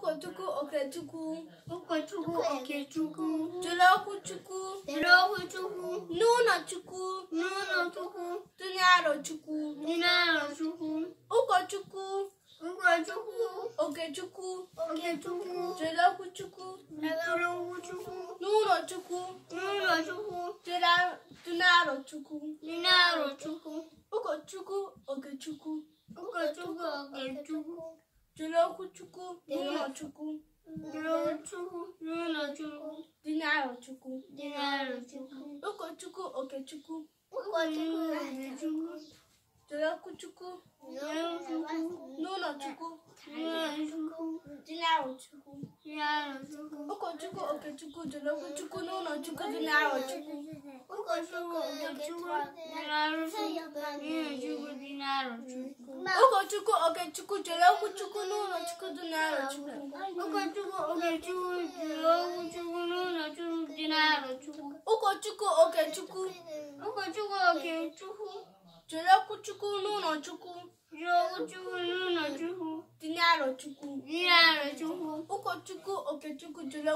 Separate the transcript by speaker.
Speaker 1: Ụkọchukwu Okechukwu.
Speaker 2: Ụkọchukwu Okechukwu.
Speaker 1: Jere Okwuchukwu.
Speaker 2: Jere Okwuchukwu.
Speaker 1: N'ụlọchukwu.
Speaker 2: N'ụlọchukwu.
Speaker 1: Tinye Arochukwu.
Speaker 2: Tinye Arochukwu.
Speaker 1: Ụkọchukwu.
Speaker 2: Ụkọchukwu
Speaker 1: Okechukwu.
Speaker 2: Okechukwu.
Speaker 1: Jere Okwuchukwu.
Speaker 2: Jere Okwuchukwu.
Speaker 1: N'ụlọchukwu.
Speaker 2: N'ụlọchukwu.
Speaker 1: Tinye Arochukwu.
Speaker 2: Tinye Arochukwu.
Speaker 1: Ụkọchukwu Okechukwu.
Speaker 2: Ụkọchukwu Okechukwu.
Speaker 1: Jere Okwuchukwu. N'ụlọchukwu.
Speaker 2: Jere Okwuchukwu. N'ụlọchukwu.
Speaker 1: Tinye Arochukwu.
Speaker 2: Tinye Arochukwu.
Speaker 1: Ụkọchukwu Okechukwu.
Speaker 2: Ụkọchukwu Okechukwu.
Speaker 1: Jere Okwuchukwu. N'ụlọchukwu. Tinye Arochukwu. Ụkọchukwu Okechukwu. Jere Okwuchukwu. N'ụlọchukwu. Tinye Arochukwu.
Speaker 2: Ụkọchukwu Okechukwu. Jere Okwuchukwu. Tinye Arochukwu.
Speaker 1: Ụkọchukwu Okechukwu. Jere Okwuchukwu. N'ụlọchukwu. Tinye Arochukwu.
Speaker 2: Ụkọchukwu Okechukwu. Jere Okwuchukwu. N'ụlọchukwu. Tinye Arochukwu.
Speaker 1: Ụkọchukwu Okechukwu.
Speaker 2: Ụkọchukwu Okechukwu.
Speaker 1: Jere Okwuchukwu. N'ụlọchukwu.
Speaker 2: Jere Okwuchukwu. N'ụlọchukwu.
Speaker 1: Tinye Arochukwu.
Speaker 2: Tinye Arochukwu.
Speaker 1: Ụkọchukwu Okechukwu. Jere